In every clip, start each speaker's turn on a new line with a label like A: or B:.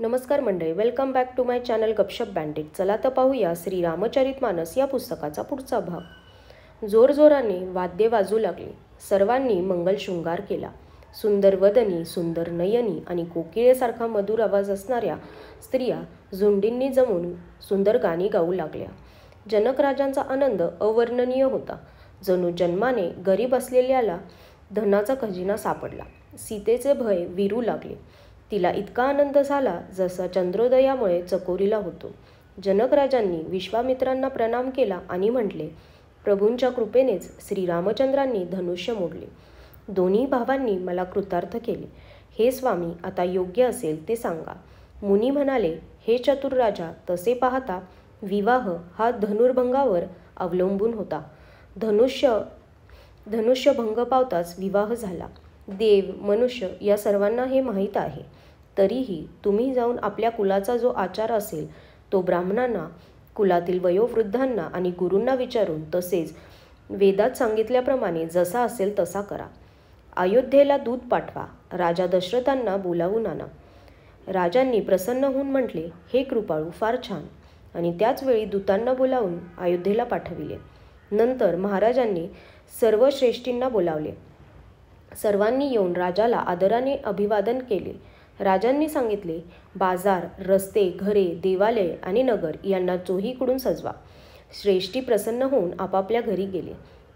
A: नमस्कार मंडळी, welcome back to my channel Gapshap Bandit. चला तर पाहूया श्री रामचरितमानस या पुस्तकाचा पुढचा भाग. जोरजोराने वाद्ये वाजू लागली. सर्वांनी मंगल शृंगार केला. सुंदर वदनी, सुंदर नयनी आणि कोकिळेसारखा मधुर आवाज असणाऱ्या स्त्रिया झुंडींनी जमून सुंदर गाणी गाऊ लागल्या. जनकराजांचा आनंद अवर्णनीय होता. जणू जन्माने गरीब असलेल्याला धनाचा खजिना सापडला. सीतेचे भय विरू लागले. तिला इतका आनंद झाला जसा चंद्रोदयामुळे चकोरीला होतो. जनकराजांनी विश्वामित्रांना प्रणाम केला आणि म्हटले, प्रभूंच्या कृपेनेच श्रीरामचंद्रांनी धनुष्य मोडले. दोन्ही भावांनी मला कृतार्थ केले. हे स्वामी, आता योग्य असेल ते सांगा. मुनी म्हणाले, हे चतुर राजा, तसे पाहता विवाह हा धनुर्भंगावर अवलंबून होता. धनुष्य भंग पावताच विवाह झाला. देव, मनुष्य या सर्वांना हे माहीत आहे. तरीही तुम्ही जाऊन आपल्या कुलाचा जो आचार असेल तो ब्राह्मणांना, कुलातील वयोवृद्धांना आणि गुरूंना विचारून, तसेच वेदात सांगितल्याप्रमाणे जसा असेल तसा करा. अयोध्येला दूत पाठवा. राजा दशरथांना बोलावून आणा. राजांनी प्रसन्न होऊन म्हटले, हे कृपाळू, फार छान. आणि त्याच वेळी दूतांना बोलावून अयोध्येला पाठविले. नंतर महाराजांनी सर्व श्रेष्ठींना बोलावले. सर्वांनी येऊन राजाला आदराने अभिवादन केले. राजांनी सांगितले, बाजार, रस्ते, घरे, देवालय आणि नगर यांना चोहीकडून सजवा. श्रेष्ठी प्रसन्न होऊन आपापल्या घरी गेले.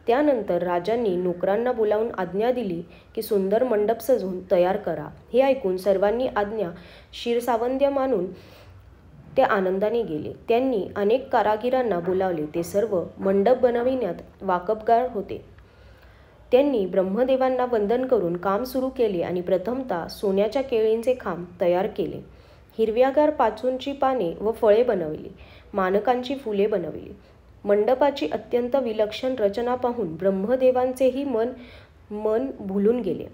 A: त्यानंतर राजांनी नोकरांना बोलावून आज्ञा दिली की सुंदर मंडप सजवून तयार करा. हे ऐकून सर्वांनी आज्ञा शिरसावंद्य मानून ते आनंदाने गेले. त्यांनी अनेक कारागिरांना बोलावले. ते सर्व मंडप बनविण्यात वाकबगार होते. त्यांनी ब्रह्मदेवांना वंदन करून काम सुरू केले आणि प्रथमतः सोन्याच्या केळींचे खांब तयार केले. हिरव्यागार पाचूंची पाने व फळे बनवली. मानकांची फुले बनवली. मंडपाची अत्यंत विलक्षण रचना पाहून ब्रह्मदेवांचेही मन भुलून गेले.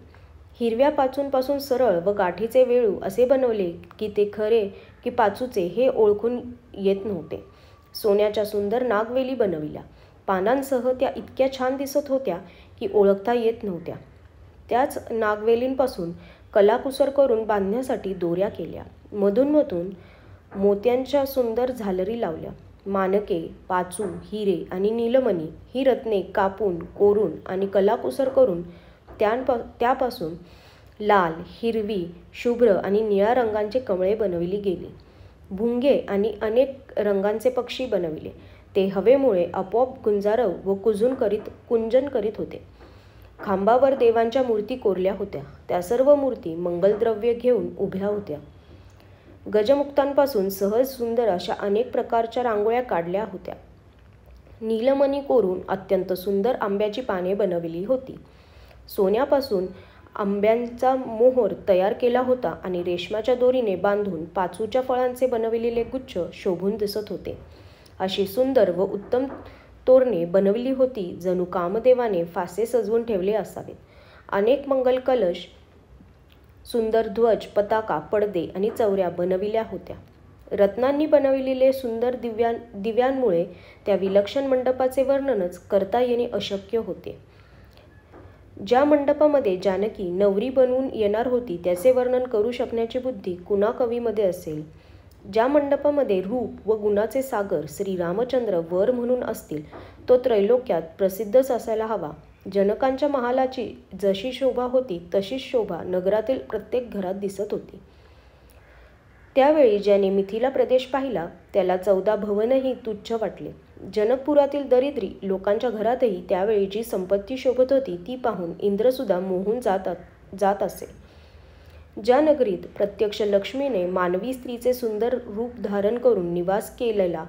A: हिरव्या पाचूंपासून सरळ व गाठीचे वेळू असे बनवले की ते खरे की पाचूचे हे ओळखून येत नव्हते. सोन्याच्या सुंदर नागवेली बनविल्या. पानांसह त्या इतक्या छान दिसत होत्या की ओळखता येत नव्हत्या. त्याच नागवेलींपासून कलाकुसर करून बांधण्यासाठी दोऱ्या केल्या. मधून मोत्यांच्या सुंदर झालरी लावल्या. मानके, पाचू, हिरे आणि नीलमणी ही रत्ने कापून, कोरून आणि कलाकुसर करून त्यापासून लाल, हिरवी, शुभ्र आणि निळ्या रंगांचे कमळे बनविली गेली. भुंगे आणि अनेक रंगांचे पक्षी बनविले. ते हवेमुळे आपोआप गुंजारव व कुंजन करीत होते. खांबावर देवांच्या मूर्ती कोरल्या होत्या. त्या सर्व मूर्ती मंगलद्रव्य घेऊन उभ्या होत्या. गजमुक्तांपासून सहज सुंदर अशा अनेक प्रकारच्या रांगोळ्या काढल्या होत्या. नीलमणी कोरून अत्यंत सुंदर आंब्याची पाने बनविली होती. सोन्यापासून आंब्यांचा मोहोर तयार केला होता आणि रेशमाच्या दोरीने बांधून पाचूच्या फळांचे बनविलेले गुच्छ शोभून दिसत होते. अशी सुंदर व उत्तम तोरणे बनवली होती जणू कामदेवाने फासे सजवून ठेवले असावेत. अनेक मंगल कलश, सुंदर ध्वज, पताका, पडदे आणि चौऱ्या बनविल्या होत्या. रत्नांनी बनविलेले सुंदर दिव्यांमुळे त्या विलक्षण मंडपाचे वर्णनच करता येणे अशक्य होते. ज्या मंडपामध्ये जानकी नवरी बनवून येणार होती त्याचे वर्णन करू शकण्याची बुद्धी कुणा कवीमध्ये असेल. ज्या मंडपामध्ये रूप व गुणाचे सागर श्री रामचंद्र वर म्हणून असतील तो त्रैलोक्यात प्रसिद्धच असायला हवा. जनकांच्या महालाची जशी शोभा होती तशीच शोभा नगरातील प्रत्येक घरात दिसत होती. त्यावेळी ज्याने मिथिला प्रदेश पाहिला त्याला 14 भवनही तुच्छ वाटले. जनकपुरातील दरिद्री लोकांच्या घरातही त्यावेळी जी संपत्ती शोभत होती ती पाहून इंद्रसुद्धा मोहून जात असे. ज्या नगरीत प्रत्यक्ष लक्ष्मीने मानवी स्त्रीचे सुंदर रूप धारण करून निवास केलेला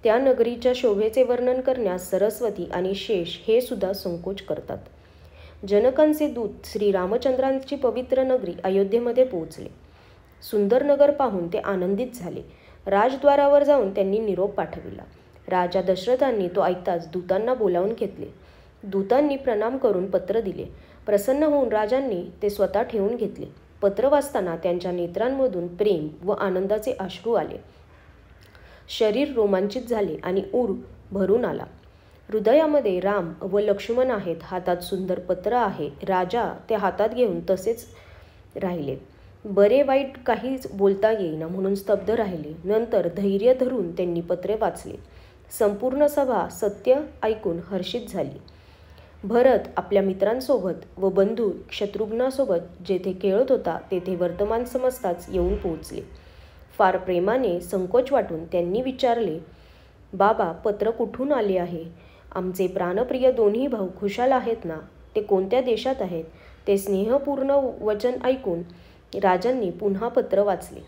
A: त्या नगरीच्या शोभेचे वर्णन करण्यास सरस्वती आणि शेष हे सुद्धा संकोच करतात. जनकांचे दूत श्री रामचंद्रांची पवित्र नगरी अयोध्येमध्ये पोहोचले. सुंदर नगर पाहून ते आनंदित झाले. राजद्वारावर जाऊन त्यांनी निरोप पाठविला. राजा दशरथांनी तो ऐकताच दूतांना बोलावून घेतले. दूतांनी प्रणाम करून पत्र दिले. प्रसन्न होऊन राजांनी ते स्वतः ठेवून घेतले. पत्र वाचताना त्यांच्या नेत्रांमधून प्रेम व आनंदाचे अश्रू आले. शरीर रोमांचित झाले आणि ऊर भरून आला. हृदयामध्ये राम व लक्ष्मण आहेत. हातात सुंदर पत्र आहे. राजा ते हातात घेऊन तसेच राहिले. बरे वाईट काहीच बोलता येईना म्हणून स्तब्ध राहिले. नंतर धैर्य धरून त्यांनी पत्रे वाचले. संपूर्ण सभा सत्य ऐकून हर्षित झाली. भरत आपल्या मित्रांसोबत व बंधू शत्रुघ्नासोबत जेथे खेळत होता तेथे वर्तमान समजताच येऊन पोहोचले. फार प्रेमाने संकोच वाटून त्यांनी विचारले, बाबा, पत्र कुठून आले आहे? आमचे प्राणप्रिय दोन्ही भाऊ खुशाल आहेत ना? ते कोणत्या देशात आहेत? ते स्नेहपूर्ण वचन ऐकून राजांनी पुन्हा पत्र वाचले.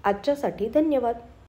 A: आजच्यासाठी धन्यवाद.